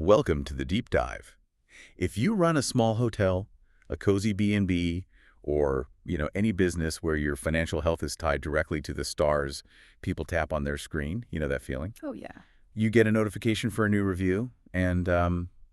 Welcome to the deep dive. If you run a small hotel, a cozy B&B, or, any business where your financial health is tied directly to the stars people tap on their screen, you know that feeling? Oh, yeah. You get a notification for a new review, and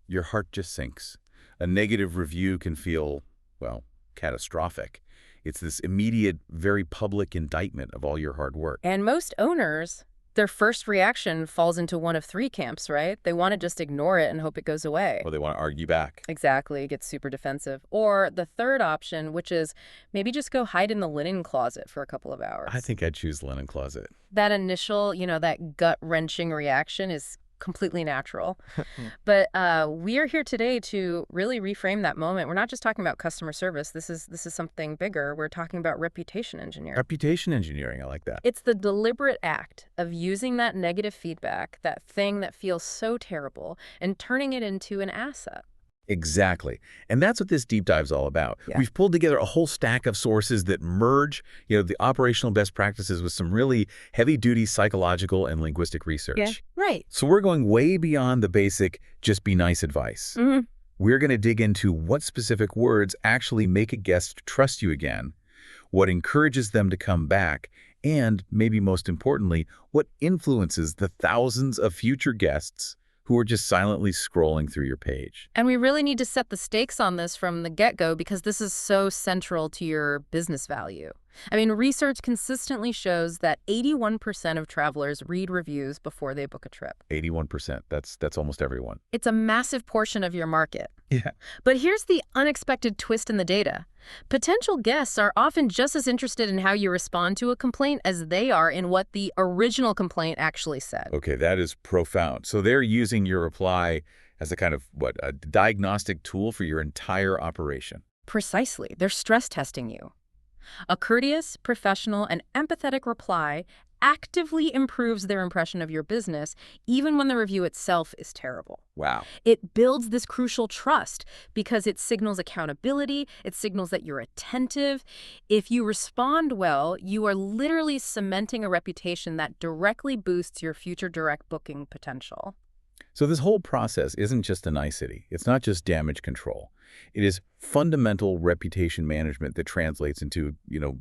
your heart just sinks. A negative review can feel, well, catastrophic. It's this immediate, very public indictment of all your hard work. And most owners, their first reaction falls into one of three camps, right? They want to just ignore it and hope it goes away. Or they want to argue back. Exactly, get super defensive. Or the third option, which is maybe just go hide in the linen closet for a couple of hours. I think I'd choose linen closet. That initial, that gut-wrenching reaction is completely natural. But we are here today to really reframe that moment. We're not just talking about customer service. This is something bigger. We're talking about reputation engineering. Reputation engineering, I like that. It's the deliberate act of using that negative feedback, that thing that feels so terrible, and turning it into an asset. Exactly. And that's what this deep dive is all about. Yeah. We've pulled together a whole stack of sources that merge, the operational best practices with some really heavy-duty psychological and linguistic research. Yeah, right. So we're going way beyond the basic just be nice advice. Mm-hmm. We're going to dig into what specific words actually make a guest trust you again, what encourages them to come back, and maybe most importantly, what influences the thousands of future guests who are just silently scrolling through your page. And we really need to set the stakes on this from the get-go because this is so central to your business value. Research consistently shows that 81% of travelers read reviews before they book a trip. 81%. That's almost everyone. It's a massive portion of your market. Yeah. But here's the unexpected twist in the data. Potential guests are often just as interested in how you respond to a complaint as they are in what the original complaint actually said. Okay, that is profound. So they're using your reply as a kind of, a diagnostic tool for your entire operation. Precisely. They're stress testing you. A courteous, professional, and empathetic reply actively improves their impression of your business, even when the review itself is terrible. Wow. It builds this crucial trust because it signals accountability, it signals that you're attentive. If you respond well, you are literally cementing a reputation that directly boosts your future direct booking potential. So this whole process isn't just a nicety. It's not just damage control. It is fundamental reputation management that translates into,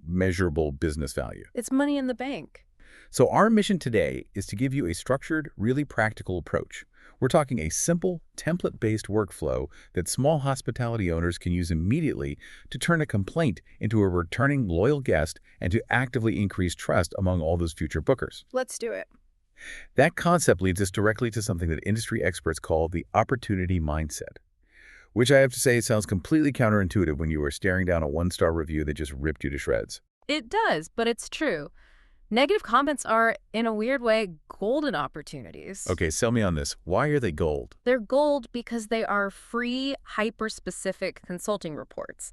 measurable business value. It's money in the bank. So our mission today is to give you a structured, really practical approach. We're talking a simple, template-based workflow that small hospitality owners can use immediately to turn a complaint into a returning loyal guest and to actively increase trust among all those future bookers. Let's do it. That concept leads us directly to something that industry experts call the opportunity mindset, which I have to say sounds completely counterintuitive when you are staring down a one-star review that just ripped you to shreds. It does, but it's true. Negative comments are, in a weird way, golden opportunities. Okay, sell me on this. Why are they gold? They're gold because they are free, hyper-specific consulting reports.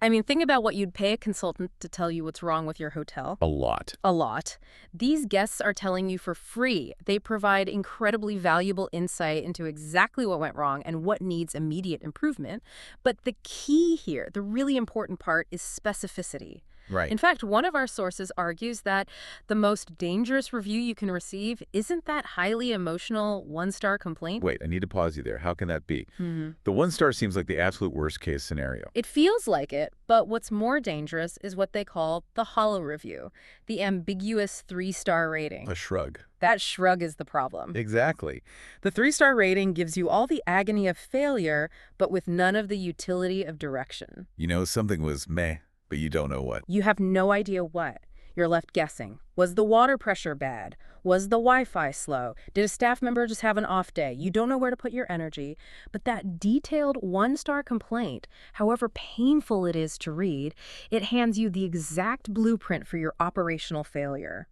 Think about what you'd pay a consultant to tell you what's wrong with your hotel. A lot. A lot. These guests are telling you for free. They provide incredibly valuable insight into exactly what went wrong and what needs immediate improvement. But the key here, the really important part, is specificity. Right. In fact, one of our sources argues that the most dangerous review you can receive isn't that highly emotional one-star complaint. Wait, I need to pause you there. How can that be? Mm-hmm. The one-star seems like the absolute worst-case scenario. It feels like it, but what's more dangerous is what they call the hollow review, the ambiguous 3-star rating. A shrug. That shrug is the problem. Exactly. The 3-star rating gives you all the agony of failure, but with none of the utility of direction. Something was meh, but you don't know what. You have no idea what. You're left guessing. Was the water pressure bad? Was the Wi-Fi slow? Did a staff member just have an off day? You don't know where to put your energy. But that detailed one-star complaint, however painful it is to read, it hands you the exact blueprint for your operational failure.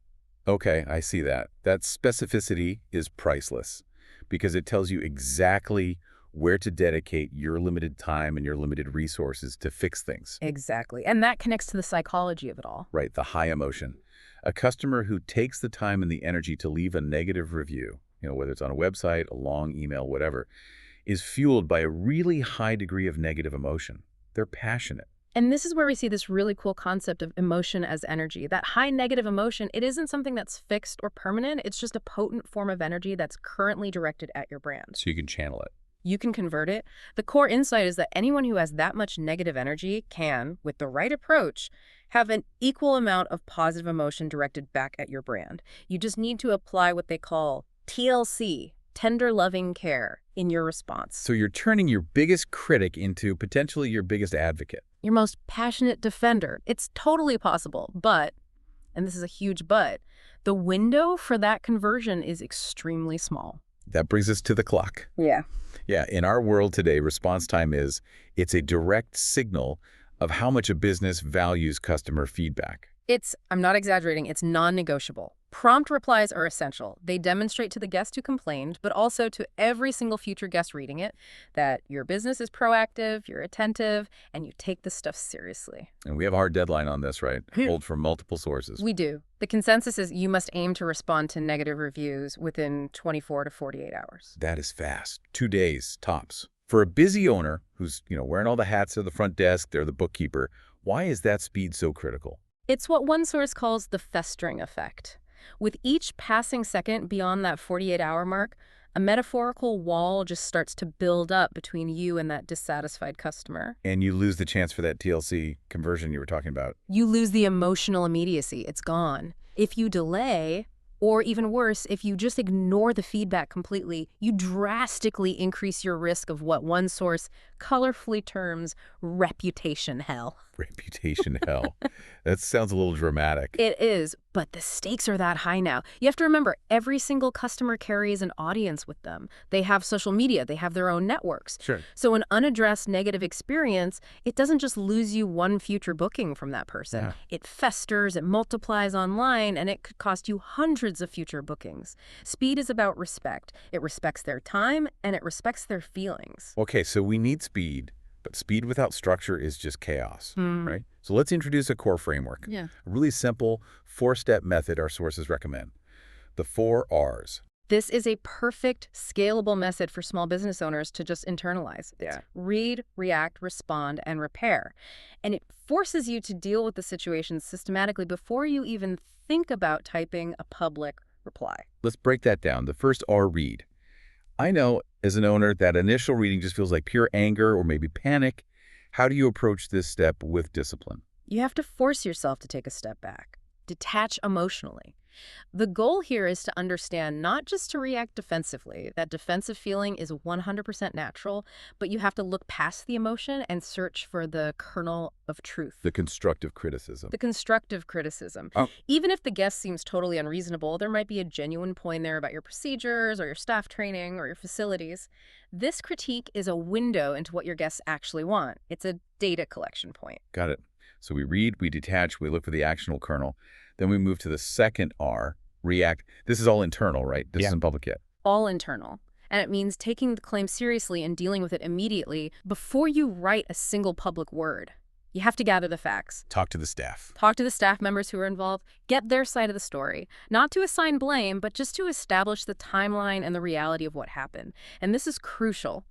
Okay, I see that. That specificity is priceless because it tells you exactly where to dedicate your limited time and your limited resources to fix things. Exactly. And that connects to the psychology of it all. Right, the high emotion. A customer who takes the time and the energy to leave a negative review, whether it's on a website, a long email, whatever, is fueled by a really high degree of negative emotion. They're passionate. And this is where we see this really cool concept of emotion as energy. That high negative emotion, it isn't something that's fixed or permanent. It's just a potent form of energy that's currently directed at your brand. So you can channel it. You can convert it. The core insight is that anyone who has that much negative energy can, with the right approach, have an equal amount of positive emotion directed back at your brand. You just need to apply what they call TLC, tender loving care, in your response. So you're turning your biggest critic into potentially your biggest advocate. Your most passionate defender. It's totally possible, but, and this is a huge but, the window for that conversion is extremely small. That brings us to the clock. Yeah. Yeah, in our world today, response time it's a direct signal of how much a business values customer feedback. I'm not exaggerating, it's non-negotiable. Prompt replies are essential. They demonstrate to the guest who complained, but also to every single future guest reading it, that your business is proactive, you're attentive, and you take this stuff seriously. And we have a hard deadline on this, right? Pulled from multiple sources. We do. The consensus is you must aim to respond to negative reviews within 24 to 48 hours. That is fast. 2 days, tops. For a busy owner who's, wearing all the hats at the front desk, they're the bookkeeper, why is that speed so critical? It's what one source calls the festering effect. With each passing second beyond that 48-hour mark, a metaphorical wall just starts to build up between you and that dissatisfied customer. And you lose the chance for that TLC conversion you were talking about. You lose the emotional immediacy. It's gone. If you delay, or even worse, if you just ignore the feedback completely, you drastically increase your risk of what one source colorfully terms reputation hell. Reputation hell. That sounds a little dramatic. It is, but the stakes are that high now. You have to remember, every single customer carries an audience with them. They have social media. They have their own networks. Sure. So an unaddressed negative experience, it doesn't just lose you one future booking from that person. Yeah. It festers, it multiplies online, and it could cost you hundreds of future bookings. Speed is about respect. It respects their time, and it respects their feelings. Okay, so we need speed, but speed without structure is just chaos, right? So let's introduce a core framework. Yeah. A really simple 4-step method our sources recommend. The 4 R's. This is a perfect, scalable method for small business owners to just internalize. Yeah. It's read, react, respond, and repair. And it forces you to deal with the situation systematically before you even think about typing a public reply. Let's break that down. The first R, read. I know as an owner that initial reading just feels like pure anger or maybe panic. How do you approach this step with discipline? You have to force yourself to take a step back, detach emotionally. The goal here is to understand, not just to react defensively. That defensive feeling is 100% natural, but you have to look past the emotion and search for the kernel of truth. The constructive criticism. The constructive criticism. Oh. Even if the guest seems totally unreasonable, there might be a genuine point there about your procedures or your staff training or your facilities. This critique is a window into what your guests actually want. It's a data collection point. Got it. So we read, we detach, we look for the actionable kernel. Then we move to the second R, react. This is all internal, right? This isn't public yet. All internal. And it means taking the claim seriously and dealing with it immediately before you write a single public word. You have to gather the facts. Talk to the staff. Talk to the staff members who are involved. Get their side of the story. Not to assign blame, but just to establish the timeline and the reality of what happened. And this is crucial.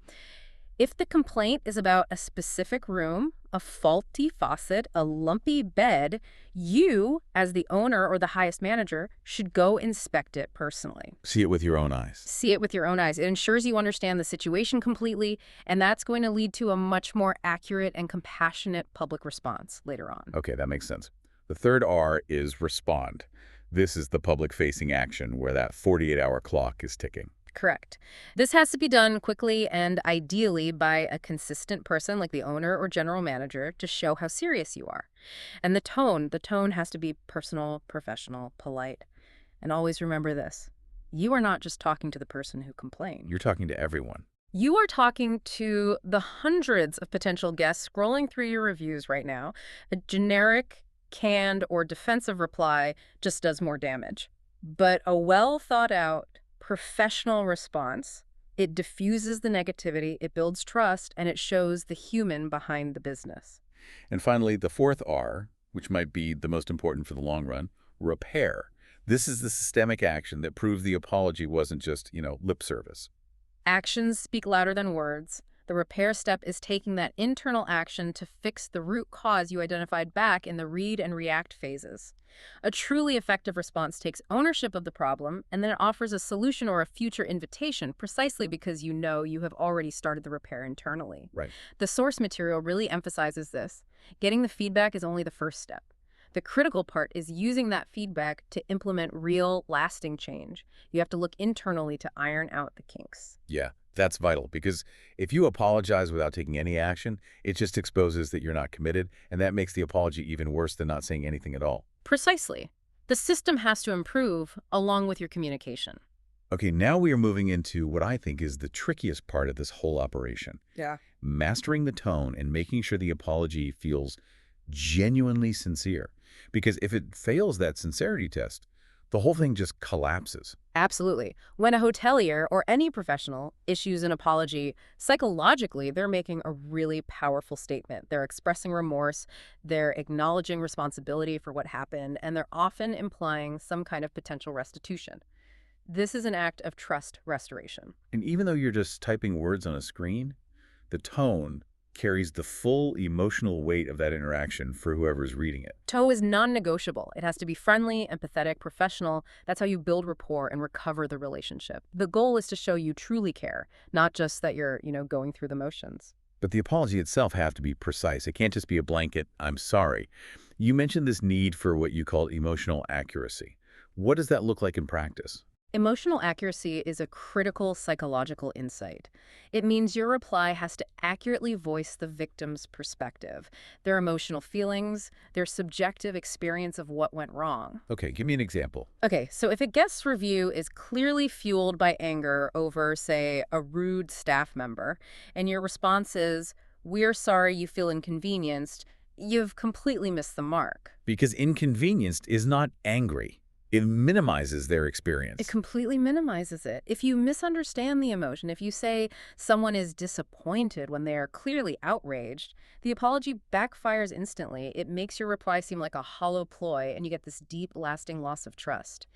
If the complaint is about a specific room, a faulty faucet, a lumpy bed, you, as the owner or the highest manager, should go inspect it personally. See it with your own eyes. See it with your own eyes. It ensures you understand the situation completely, and that's going to lead to a much more accurate and compassionate public response later on. Okay, that makes sense. The third R is respond. This is the public-facing action where that 48-hour clock is ticking. Correct. This has to be done quickly and ideally by a consistent person like the owner or general manager to show how serious you are. And the tone has to be personal, professional, polite. And always remember this. You are not just talking to the person who complained. You're talking to everyone. You are talking to the hundreds of potential guests scrolling through your reviews right now. A generic, canned, or defensive reply just does more damage. But a well-thought-out, professional response, it diffuses the negativity, it builds trust, and it shows the human behind the business. And finally, the fourth R, which might be the most important for the long run, repair. This is the systemic action that proves the apology wasn't just, lip service. Actions speak louder than words. The repair step is taking that internal action to fix the root cause you identified back in the read and react phases. A truly effective response takes ownership of the problem and then it offers a solution or a future invitation precisely because you know you have already started the repair internally. Right. The source material really emphasizes this. Getting the feedback is only the first step. The critical part is using that feedback to implement real, lasting change. You have to look internally to iron out the kinks. Yeah, that's vital because if you apologize without taking any action, it just exposes that you're not committed, and that makes the apology even worse than not saying anything at all. Precisely. The system has to improve along with your communication. Okay, now we are moving into what I think is the trickiest part of this whole operation. Yeah. Mastering the tone and making sure the apology feels genuinely sincere. Because if it fails that sincerity test, the whole thing just collapses. Absolutely. When a hotelier or any professional issues an apology, psychologically, they're making a really powerful statement. They're expressing remorse, they're acknowledging responsibility for what happened, and they're often implying some kind of potential restitution. This is an act of trust restoration. And even though you're just typing words on a screen, the tone carries the full emotional weight of that interaction for whoever's reading it. Toe is non-negotiable. It has to be friendly, empathetic, professional. That's how you build rapport and recover the relationship. The goal is to show you truly care, not just that you're, going through the motions. But the apology itself has to be precise. It can't just be a blanket, "I'm sorry." You mentioned this need for what you call emotional accuracy. What does that look like in practice? Emotional accuracy is a critical psychological insight. It means your reply has to accurately voice the victim's perspective, their emotional feelings, their subjective experience of what went wrong. Okay, give me an example. Okay, so if a guest's review is clearly fueled by anger over, say, a rude staff member, and your response is, "We're sorry you feel inconvenienced," you've completely missed the mark. Because inconvenienced is not angry. It minimizes their It experience. completely minimizes it. If you misunderstand the emotion, if you say someone is disappointed when they are clearly outraged, the apology backfires instantly. It makes your reply seem like a hollow ploy, and you get this deep, lasting loss of trust.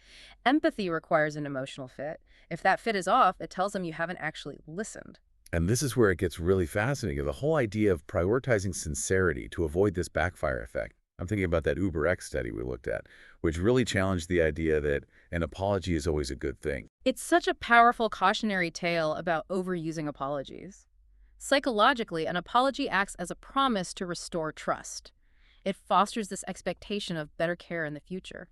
Empathy requires an emotional fit. If that fit is off, it tells them you haven't actually listened. And this is where it gets really fascinating. The whole idea of prioritizing sincerity to avoid this backfire effect. I'm thinking about that UberX study we looked at, which really challenged the idea that an apology is always a good thing. It's such a powerful cautionary tale about overusing apologies. Psychologically, an apology acts as a promise to restore trust. It fosters this expectation of better care in the future.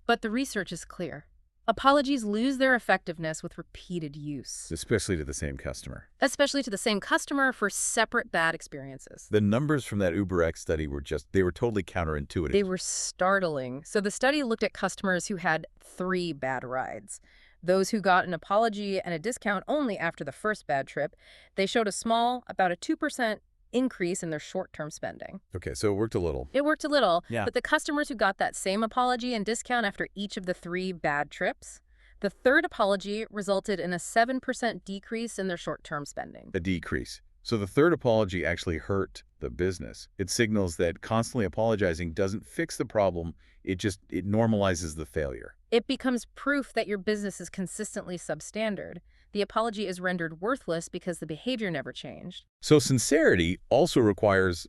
But the research is clear. Apologies lose their effectiveness with repeated use, Especially to the same customer. especially to the same customer for separate bad experiences. The numbers from that UberX study they were totally counterintuitive. They were startling. So the study looked at customers who had 3 bad rides. Those who got an apology and a discount only after the first bad trip, they showed a small, about a 2% increase in their short-term spending. Okay, so it worked a little. It worked a little, Yeah. but the customers who got that same apology and discount after each of the 3 bad trips, the third apology resulted in a 7% decrease in their short-term spending. A decrease. So the third apology actually hurt the business. It signals that constantly apologizing doesn't fix the problem, it normalizes the failure. It becomes proof that your business is consistently substandard. The apology is rendered worthless because the behavior never changed. So sincerity also requires,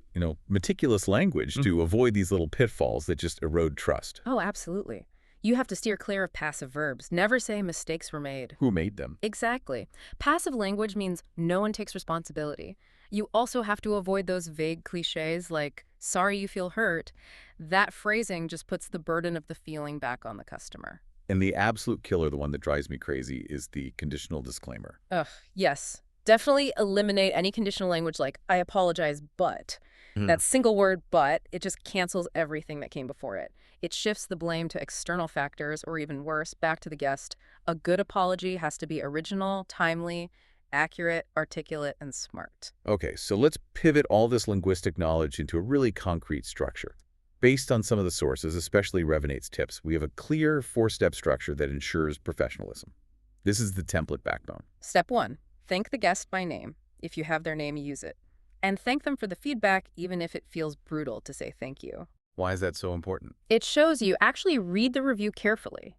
meticulous language Mm. to avoid these little pitfalls that just erode trust. Oh, absolutely. You have to steer clear of passive verbs. Never say mistakes were made. Who made them? Exactly. Passive language means no one takes responsibility. You also have to avoid those vague cliches like, "sorry you feel hurt." That phrasing just puts the burden of the feeling back on the customer. And the absolute killer, the one that drives me crazy, is the conditional disclaimer. Ugh, yes. Definitely eliminate any conditional language like, "I apologize, but." That single word, but, it just cancels everything that came before it. It shifts the blame to external factors, or even worse, back to the guest. A good apology has to be original, timely, accurate, articulate, and smart. Okay, so let's pivot all this linguistic knowledge into a really concrete structure. Based on some of the sources, especially Revenate's tips, we have a clear 4-step structure that ensures professionalism. This is the template backbone. Step 1. Thank the guest by name. If you have their name, use it. And thank them for the feedback, even if it feels brutal to say thank you. Why is that so important? It shows you actually read the review carefully.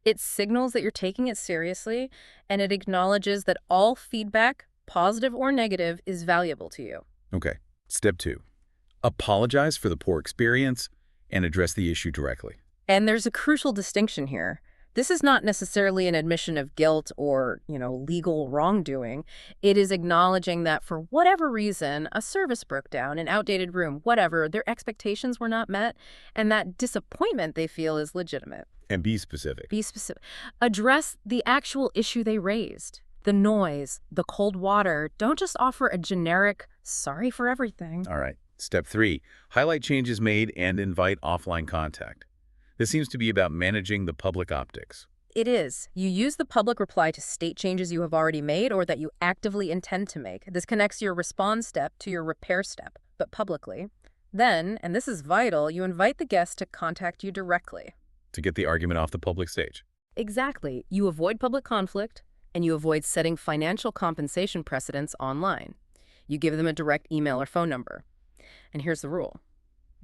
It signals that you're taking it seriously, and it acknowledges that all feedback, positive or negative, is valuable to you. Okay. Step 2. Apologize for the poor experience and address the issue directly. And there's a crucial distinction here. This is not necessarily an admission of guilt or, legal wrongdoing. It is acknowledging that for whatever reason, a service broke down, an outdated room, whatever, their expectations were not met, and that disappointment they feel is legitimate. And be specific. Be specific. Address the actual issue they raised. The noise, the cold water. Don't just offer a generic, sorry for everything. All right. Step 3. Highlight changes made and invite offline contact. This seems to be about managing the public optics. It is. You use the public reply to state changes you have already made or that you actively intend to make. This connects your response step to your repair step, but publicly. Then, and this is vital, you invite the guest to contact you directly. To get the argument off the public stage. Exactly. You avoid public conflict, and you avoid setting financial compensation precedents online. You give them a direct email or phone number. And here's the rule.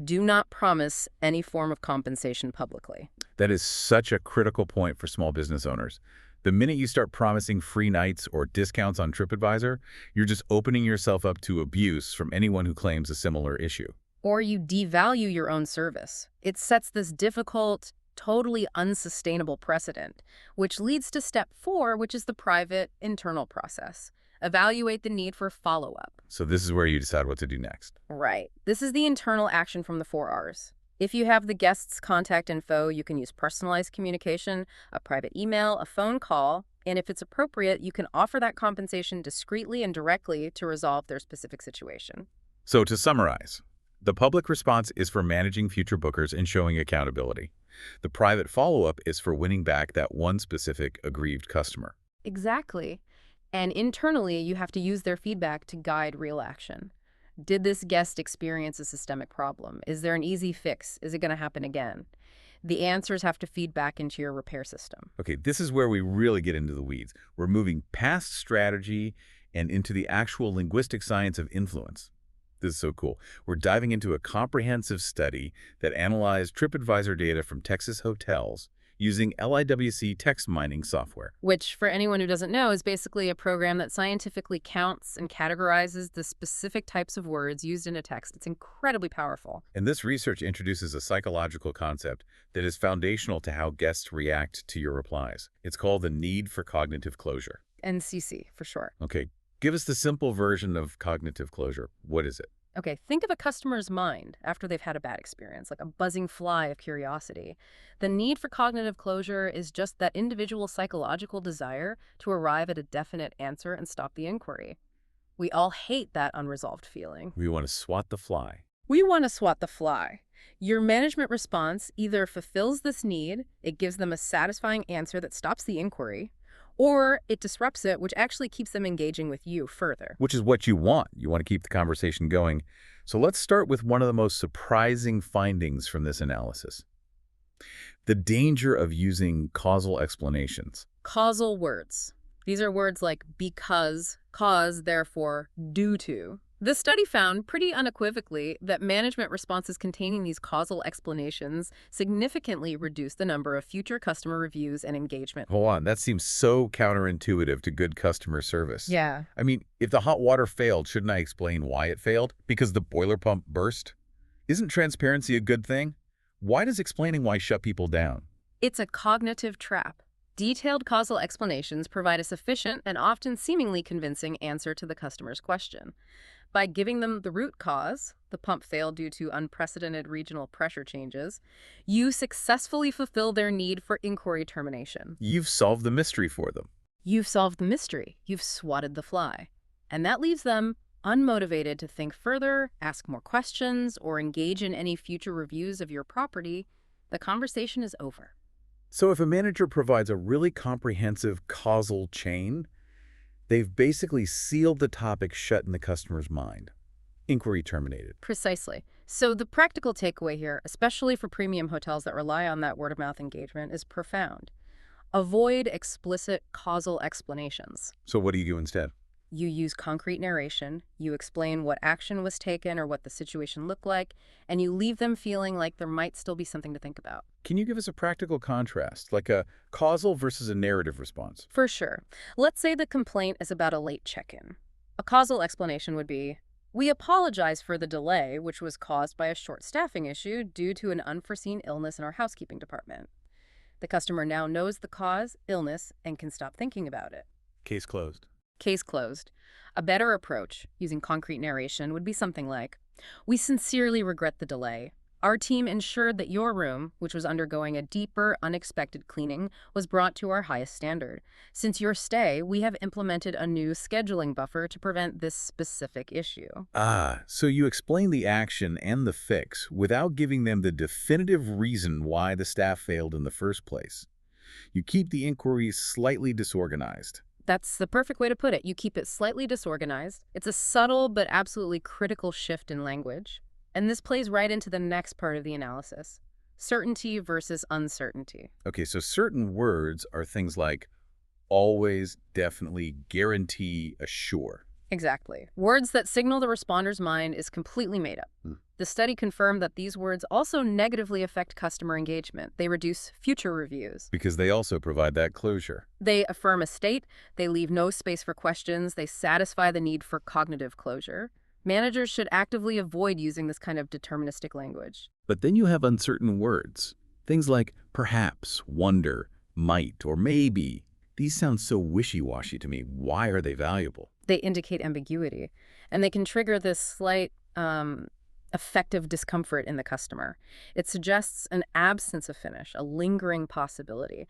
Do not promise any form of compensation publicly. That is such a critical point for small business owners. The minute you start promising free nights or discounts on TripAdvisor, you're just opening yourself up to abuse from anyone who claims a similar issue. Or you devalue your own service. It sets this difficult, totally unsustainable precedent, which leads to step 4, which is the private, internal process. Evaluate the need for follow-up. So this is where you decide what to do next. Right. This is the internal action from the 4 R's. If you have the guest's contact info, you can use personalized communication, a private email, a phone call, and if it's appropriate, you can offer that compensation discreetly and directly to resolve their specific situation. So to summarize, the public response is for managing future bookers and showing accountability. The private follow-up is for winning back that one specific aggrieved customer. Exactly. And internally, you have to use their feedback to guide real action. Did this guest experience a systemic problem? Is there an easy fix? Is it going to happen again? The answers have to feed back into your repair system. Okay, this is where we really get into the weeds. We're moving past strategy and into the actual linguistic science of influence. This is so cool. We're diving into a comprehensive study that analyzed TripAdvisor data from Texas hotels using LIWC text mining software. Which, for anyone who doesn't know, is basically a program that scientifically counts and categorizes the specific types of words used in a text. It's incredibly powerful. And this research introduces a psychological concept that is foundational to how guests react to your replies. It's called the need for cognitive closure. NCC, for short. Okay, give us the simple version of cognitive closure. What is it? Okay, think of a customer's mind after they've had a bad experience, like a buzzing fly of curiosity. The need for cognitive closure is just that individual psychological desire to arrive at a definite answer and stop the inquiry. We all hate that unresolved feeling. We want to swat the fly. We want to swat the fly. Your management response either fulfills this need, it gives them a satisfying answer that stops the inquiry, or it disrupts it, which actually keeps them engaging with you further. Which is what you want. You want to keep the conversation going. So let's start with one of the most surprising findings from this analysis. The danger of using causal explanations. Causal words. These are words like because, cause, therefore, due to. The study found pretty unequivocally that management responses containing these causal explanations significantly reduce the number of future customer reviews and engagement. Hold on, that seems so counterintuitive to good customer service. Yeah. I mean, if the hot water failed, shouldn't I explain why it failed? Because the boiler pump burst? Isn't transparency a good thing? Why does explaining why shut people down? It's a cognitive trap. Detailed causal explanations provide a sufficient and often seemingly convincing answer to the customer's question. By giving them the root cause, the pump failed due to unprecedented regional pressure changes, you successfully fulfill their need for inquiry termination. You've solved the mystery for them. You've solved the mystery. You've swatted the fly. And that leaves them unmotivated to think further, ask more questions, or engage in any future reviews of your property. The conversation is over. So if a manager provides a really comprehensive causal chain, they've basically sealed the topic shut in the customer's mind. Inquiry terminated. Precisely. So the practical takeaway here, especially for premium hotels that rely on that word-of-mouth engagement, is profound. Avoid explicit causal explanations. So what do you do instead? You use concrete narration, you explain what action was taken or what the situation looked like, and you leave them feeling like there might still be something to think about. Can you give us a practical contrast, like a causal versus a narrative response? For sure. Let's say the complaint is about a late check-in. A causal explanation would be, "We apologize for the delay, which was caused by a short staffing issue due to an unforeseen illness in our housekeeping department." The customer now knows the cause, illness, and can stop thinking about it. Case closed. Case closed. A better approach, using concrete narration, would be something like, "We sincerely regret the delay. Our team ensured that your room, which was undergoing a deeper, unexpected cleaning, was brought to our highest standard. Since your stay, we have implemented a new scheduling buffer to prevent this specific issue." Ah, so you explain the action and the fix without giving them the definitive reason why the staff failed in the first place. You keep the inquiry slightly disorganized. That's the perfect way to put it. You keep it slightly disorganized. It's a subtle but absolutely critical shift in language. And this plays right into the next part of the analysis: certainty versus uncertainty. Okay, so certain words are things like always, definitely, guarantee, assure. Exactly. Words that signal the responder's mind is completely made up. Hmm. The study confirmed that these words also negatively affect customer engagement. They reduce future reviews. Because they also provide that closure. They affirm a state, they leave no space for questions, they satisfy the need for cognitive closure. Managers should actively avoid using this kind of deterministic language. But then you have uncertain words. Things like perhaps, wonder, might, or maybe. These sound so wishy-washy to me. Why are they valuable? They indicate ambiguity, and they can trigger this slight affective discomfort in the customer. It suggests an absence of finish, a lingering possibility.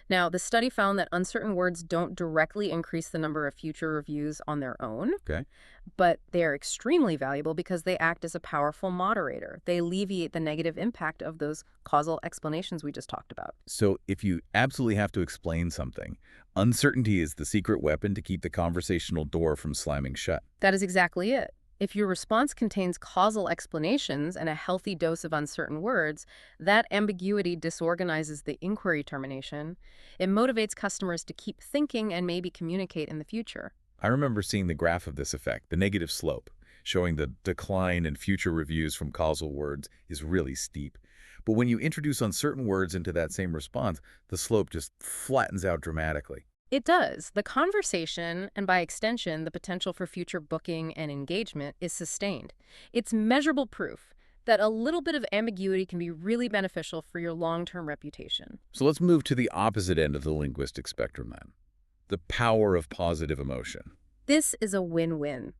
Now, the study found that uncertain words don't directly increase the number of future reviews on their own, Okay. but they are extremely valuable because they act as a powerful moderator. They alleviate the negative impact of those causal explanations we just talked about. So if you absolutely have to explain something, uncertainty is the secret weapon to keep the conversational door from slamming shut. That is exactly it. If your response contains causal explanations and a healthy dose of uncertain words, that ambiguity disorganizes the inquiry termination. It motivates customers to keep thinking and maybe communicate in the future. I remember seeing the graph of this effect, the negative slope, showing the decline in future reviews from causal words is really steep. But when you introduce uncertain words into that same response, the slope just flattens out dramatically. It does. The conversation, and by extension, the potential for future booking and engagement, is sustained. It's measurable proof that a little bit of ambiguity can be really beneficial for your long-term reputation. So let's move to the opposite end of the linguistic spectrum then. The power of positive emotion. This is a win-win.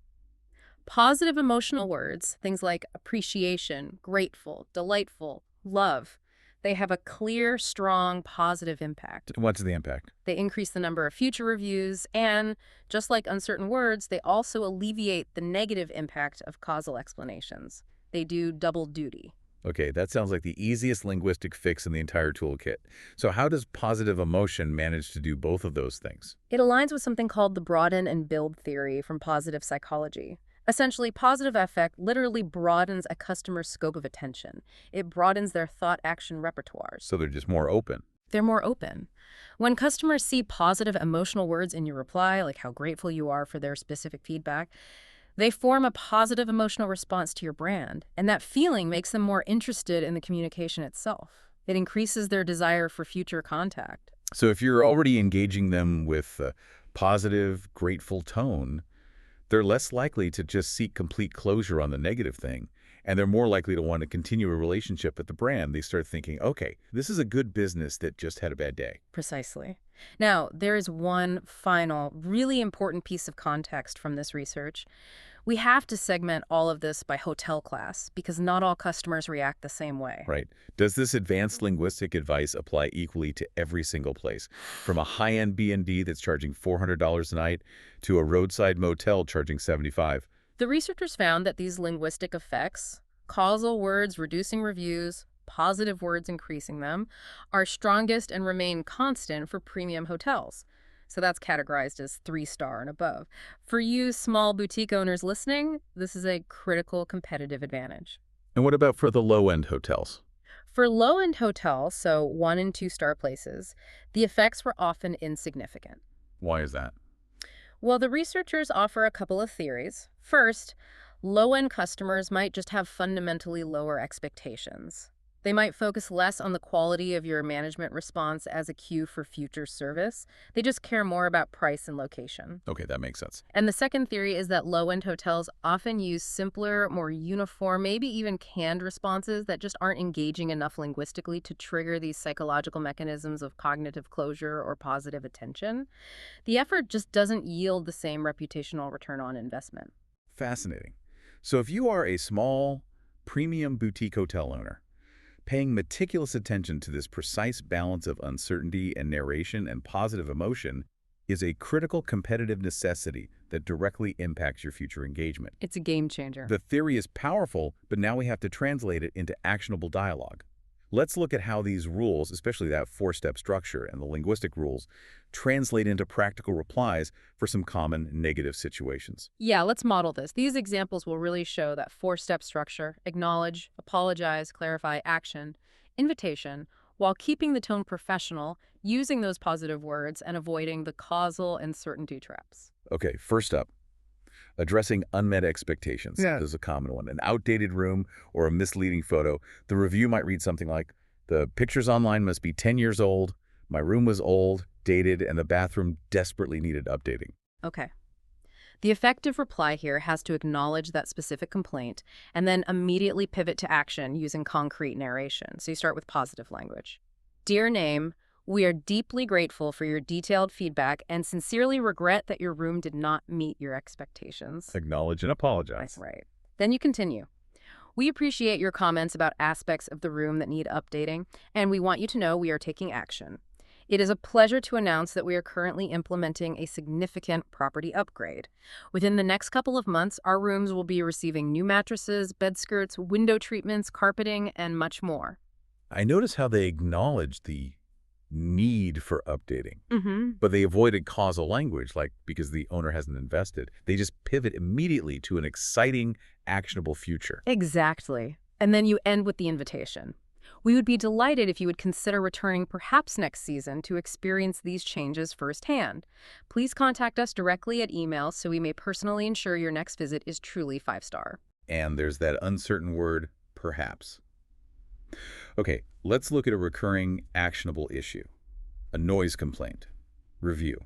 Positive emotional words, things like appreciation, grateful, delightful, love, they have a clear, strong, positive impact. What's the impact? They increase the number of future reviews, and just like uncertain words, they also alleviate the negative impact of causal explanations. They do double duty. Okay, that sounds like the easiest linguistic fix in the entire toolkit. So how does positive emotion manage to do both of those things? It aligns with something called the broaden and build theory from positive psychology. Essentially, positive affect literally broadens a customer's scope of attention. It broadens their thought-action repertoires. So they're just more open. They're more open. When customers see positive emotional words in your reply, like how grateful you are for their specific feedback, they form a positive emotional response to your brand, and that feeling makes them more interested in the communication itself. It increases their desire for future contact. So if you're already engaging them with a positive, grateful tone, they're less likely to just seek complete closure on the negative thing, and they're more likely to want to continue a relationship with the brand. They start thinking, okay, this is a good business that just had a bad day. Precisely. Now, there is one final, really important piece of context from this research. We have to segment all of this by hotel class because not all customers react the same way. Right. Does this advanced linguistic advice apply equally to every single place, from a high-end B&B that's charging $400 a night to a roadside motel charging $75? The researchers found that these linguistic effects, causal words reducing reviews, positive words increasing them, are strongest and remain constant for premium hotels. So that's categorized as 3-star and above. For you small boutique owners listening, this is a critical competitive advantage. And what about for the low-end hotels? For low-end hotels, so 1- and 2-star places, the effects were often insignificant. Why is that? Well, the researchers offer a couple of theories. First, low-end customers might just have fundamentally lower expectations. They might focus less on the quality of your management response as a cue for future service. They just care more about price and location. Okay, that makes sense. And the second theory is that low-end hotels often use simpler, more uniform, maybe even canned responses that just aren't engaging enough linguistically to trigger these psychological mechanisms of cognitive closure or positive attention. The effort just doesn't yield the same reputational return on investment. Fascinating. So if you are a small, premium boutique hotel owner, paying meticulous attention to this precise balance of uncertainty and narration and positive emotion is a critical competitive necessity that directly impacts your future engagement. It's a game changer. The theory is powerful, but now we have to translate it into actionable dialogue. Let's look at how these rules, especially that four-step structure and the linguistic rules, translate into practical replies for some common negative situations. Yeah, let's model this. These examples will really show that four-step structure: acknowledge, apologize, clarify, action, invitation, while keeping the tone professional, using those positive words, and avoiding the causal and certainty traps. Okay, first up, addressing unmet expectations. Yeah. This is a common one. An outdated room or a misleading photo. The review might read something like, "The pictures online must be 10 years old. My room was old, dated, and the bathroom desperately needed updating." Okay. The effective reply here has to acknowledge that specific complaint and then immediately pivot to action using concrete narration. So you start with positive language. Dear name, we are deeply grateful for your detailed feedback and sincerely regret that your room did not meet your expectations. Acknowledge and apologize. Right. Then you continue. We appreciate your comments about aspects of the room that need updating, and we want you to know we are taking action. It is a pleasure to announce that we are currently implementing a significant property upgrade. Within the next couple of months, our rooms will be receiving new mattresses, bed skirts, window treatments, carpeting, and much more. I notice how they acknowledge the need for updating, Mm-hmm. but they avoided causal language, like because the owner hasn't invested. They just pivot immediately to an exciting, actionable future. Exactly. And then you end with the invitation. We would be delighted if you would consider returning perhaps next season to experience these changes firsthand. Please contact us directly at email so we may personally ensure your next visit is truly 5-star. And there's that uncertain word, perhaps. Okay, let's look at a recurring, actionable issue. A noise complaint. Review.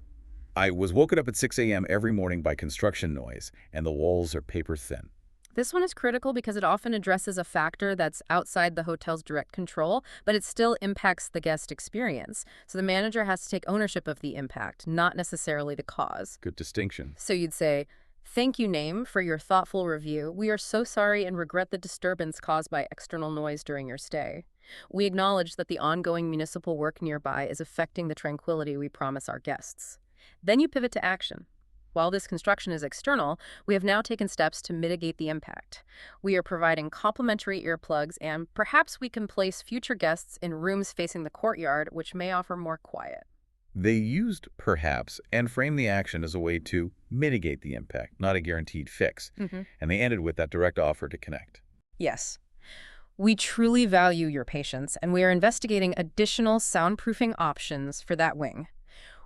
I was woken up at 6 a.m. every morning by construction noise, and the walls are paper thin. This one is critical because it often addresses a factor that's outside the hotel's direct control, but it still impacts the guest experience. So the manager has to take ownership of the impact, not necessarily the cause. Good distinction. So you'd say, thank you, name, for your thoughtful review. We are so sorry and regret the disturbance caused by external noise during your stay. We acknowledge that the ongoing municipal work nearby is affecting the tranquility we promise our guests. Then you pivot to action. While this construction is external, we have now taken steps to mitigate the impact. We are providing complimentary earplugs, and perhaps we can place future guests in rooms facing the courtyard, which may offer more quiet. They used perhaps and framed the action as a way to mitigate the impact, not a guaranteed fix. And they ended with that direct offer to connect. Yes. We truly value your patience, and we are investigating additional soundproofing options for that wing.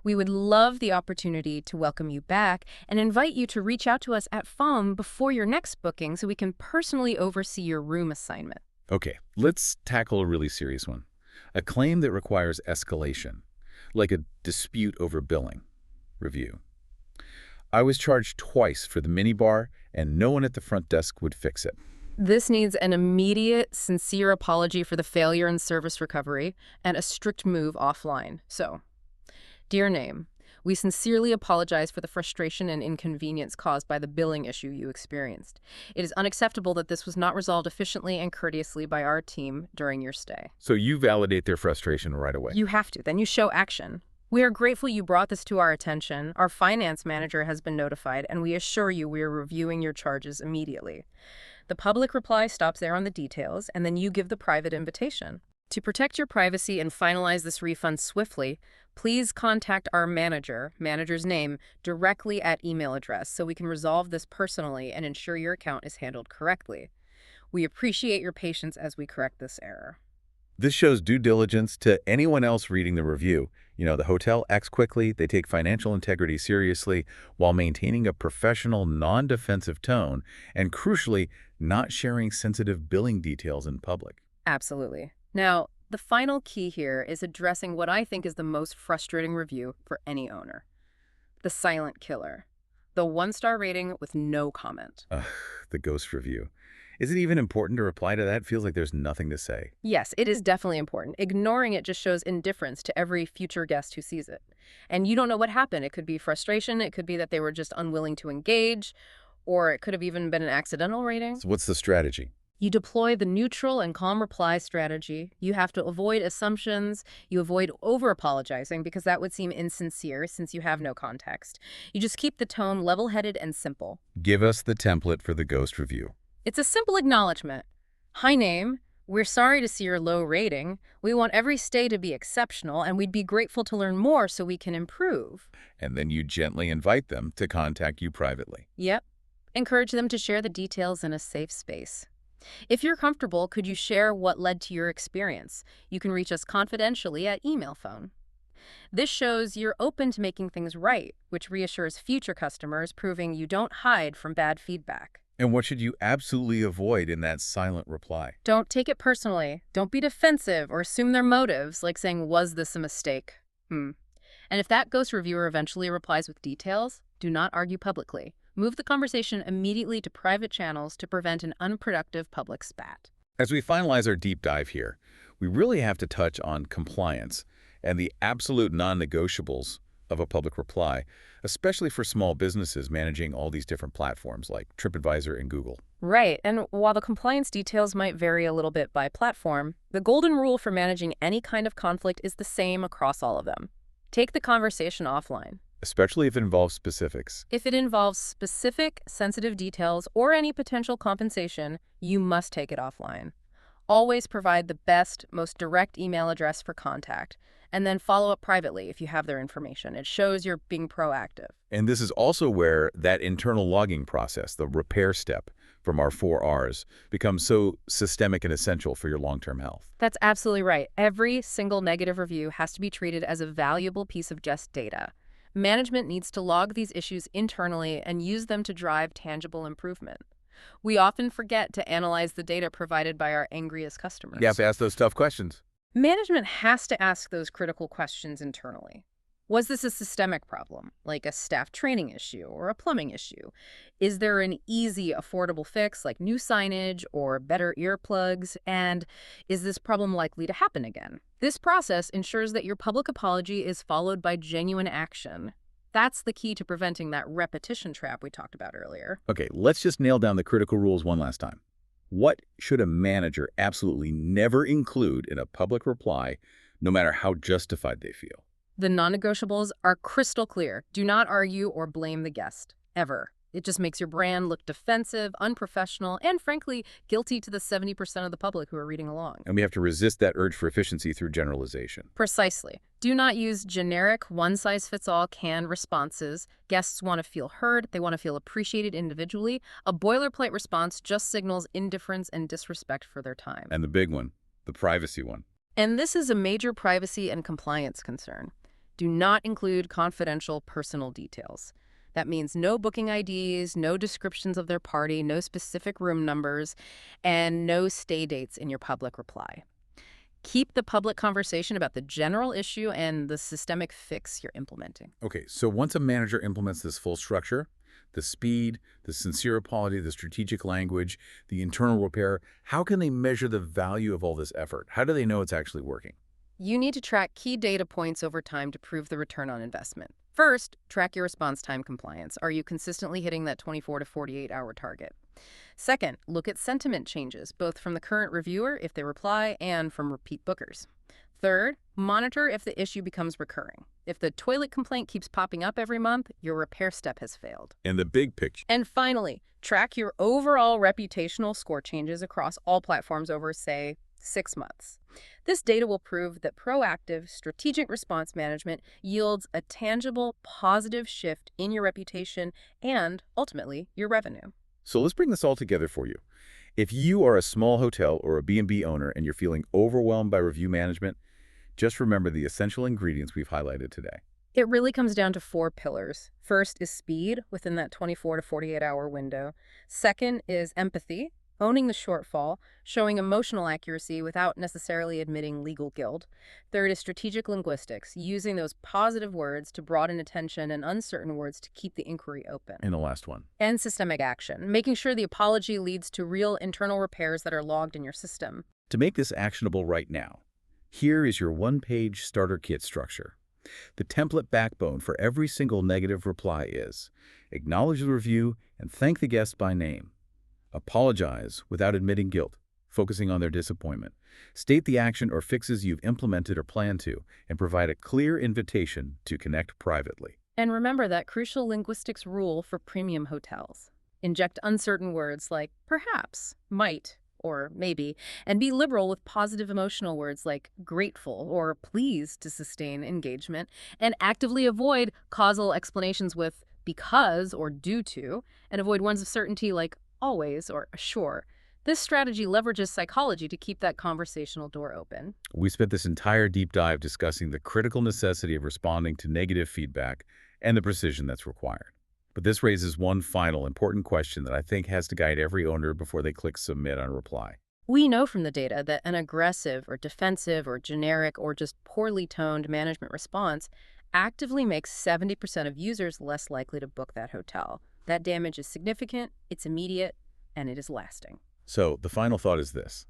We would love the opportunity to welcome you back and invite you to reach out to us at FOM before your next booking so we can personally oversee your room assignment. Okay, let's tackle a really serious one. A claim that requires escalation, like a dispute over billing. Review. I was charged twice for the minibar, and no one at the front desk would fix it. This needs an immediate, sincere apology for the failure in service recovery and a strict move offline. So, dear name, we sincerely apologize for the frustration and inconvenience caused by the billing issue you experienced. It is unacceptable that this was not resolved efficiently and courteously by our team during your stay. So you validate their frustration right away. You have to. Then you show action. We are grateful you brought this to our attention. Our finance manager has been notified, and we assure you we are reviewing your charges immediately. The public reply stops there on the details, and then you give the private invitation. To protect your privacy and finalize this refund swiftly, please contact our manager's name, directly at email address so we can resolve this personally and ensure your account is handled correctly. We appreciate your patience as we correct this error. This shows due diligence to anyone else reading the review. You know, the hotel acts quickly, they take financial integrity seriously while maintaining a professional, non-defensive tone and, crucially, not sharing sensitive billing details in public. Absolutely. Now, the final key here is addressing what I think is the most frustrating review for any owner: the silent killer. The one-star rating with no comment. Ugh, the ghost review. Is it even important to reply to that? Feels like there's nothing to say. Yes, it is definitely important. Ignoring it just shows indifference to every future guest who sees it. And you don't know what happened. It could be frustration, it could be that they were just unwilling to engage, or it could have even been an accidental rating. So what's the strategy? You deploy the neutral and calm reply strategy. You have to avoid assumptions. You avoid over-apologizing because that would seem insincere since you have no context. You just keep the tone level-headed and simple. Give us the template for the ghost review. It's a simple acknowledgement. Hi, name. We're sorry to see your low rating. We want every stay to be exceptional, and we'd be grateful to learn more so we can improve. And then you gently invite them to contact you privately. Yep. Encourage them to share the details in a safe space. If you're comfortable, could you share what led to your experience? You can reach us confidentially at email phone. This shows you're open to making things right, which reassures future customers, proving you don't hide from bad feedback. And what should you absolutely avoid in that silent reply? Don't take it personally. Don't be defensive or assume their motives, like saying, "Was this a mistake?" And if that ghost reviewer eventually replies with details, do not argue publicly. Move the conversation immediately to private channels to prevent an unproductive public spat. As we finalize our deep dive here, we really have to touch on compliance and the absolute non-negotiables of a public reply, especially for small businesses managing all these different platforms like TripAdvisor and Google. Right, and while the compliance details might vary a little bit by platform, the golden rule for managing any kind of conflict is the same across all of them. Take the conversation offline. Especially if it involves specifics. If it involves specific, sensitive details or any potential compensation, you must take it offline. Always provide the best, most direct email address for contact, and then follow up privately if you have their information. It shows you're being proactive. And this is also where that internal logging process, the repair step from our 4 Rs, becomes so systemic and essential for your long-term health. That's absolutely right. Every single negative review has to be treated as a valuable piece of just data. Management needs to log these issues internally and use them to drive tangible improvement. We often forget to analyze the data provided by our angriest customers. You have to ask those tough questions. Management has to ask those critical questions internally. Was this a systemic problem, like a staff training issue or a plumbing issue? Is there an easy, affordable fix, like new signage or better earplugs? And is this problem likely to happen again? This process ensures that your public apology is followed by genuine action. That's the key to preventing that repetition trap we talked about earlier. Okay, let's just nail down the critical rules one last time. What should a manager absolutely never include in a public reply, no matter how justified they feel? The non-negotiables are crystal clear. Do not argue or blame the guest, ever. It just makes your brand look defensive, unprofessional, and frankly, guilty to the 70% of the public who are reading along. And we have to resist that urge for efficiency through generalization. Precisely. Do not use generic, one-size-fits-all canned responses. Guests want to feel heard. They want to feel appreciated individually. A boilerplate response just signals indifference and disrespect for their time. And the big one, the privacy one. And this is a major privacy and compliance concern. Do not include confidential personal details. That means no booking IDs, no descriptions of their party, no specific room numbers, and no stay dates in your public reply. Keep the public conversation about the general issue and the systemic fix you're implementing. Okay, so once a manager implements this full structure, the speed, the sincere apology, the strategic language, the internal repair, how can they measure the value of all this effort? How do they know it's actually working? You need to track key data points over time to prove the return on investment. First, track your response time compliance. Are you consistently hitting that 24 to 48-hour target? Second, look at sentiment changes, both from the current reviewer, if they reply, and from repeat bookers. Third, monitor if the issue becomes recurring. If the toilet complaint keeps popping up every month, your repair step has failed. And the big picture. And finally, track your overall reputational score changes across all platforms over, say, 6 months. This data will prove that proactive, strategic response management yields a tangible, positive shift in your reputation and, ultimately, your revenue. So let's bring this all together for you. If you are a small hotel or a B&B owner and you're feeling overwhelmed by review management, just remember the essential ingredients we've highlighted today. It really comes down to 4 pillars. First is speed within that 24 to 48-hour window. Second is empathy. owning the shortfall, showing emotional accuracy without necessarily admitting legal guilt. Third is strategic linguistics, using those positive words to broaden attention and uncertain words to keep the inquiry open. And the last one. And systemic action, making sure the apology leads to real internal repairs that are logged in your system. To make this actionable right now, here is your one-page starter kit structure. The template backbone for every single negative reply is: acknowledge the review and thank the guest by name. Apologize without admitting guilt, focusing on their disappointment. State the action or fixes you've implemented or plan to, and provide a clear invitation to connect privately. And remember that crucial linguistics rule for premium hotels. Inject uncertain words like perhaps, might, or maybe, and be liberal with positive emotional words like grateful or pleased to sustain engagement, and actively avoid causal explanations with because or due to, and avoid ones of certainty like always or sure. This strategy leverages psychology to keep that conversational door open. We spent this entire deep dive discussing the critical necessity of responding to negative feedback and the precision that's required. But this raises one final important question that I think has to guide every owner before they click submit on a reply. We know from the data that an aggressive or defensive or generic or just poorly toned management response actively makes 70% of users less likely to book that hotel. That damage is significant, it's immediate, and it is lasting. So the final thought is this.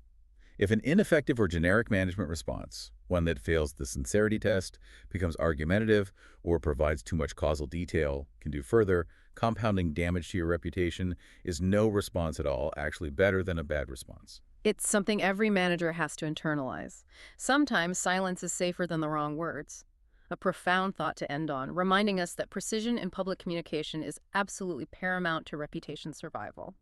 If an ineffective or generic management response, one that fails the sincerity test, becomes argumentative, or provides too much causal detail, can do further, compounding damage to your reputation, is no response at all actually better than a bad response? It's something every manager has to internalize. Sometimes silence is safer than the wrong words. A profound thought to end on, reminding us that precision in public communication is absolutely paramount to reputation survival.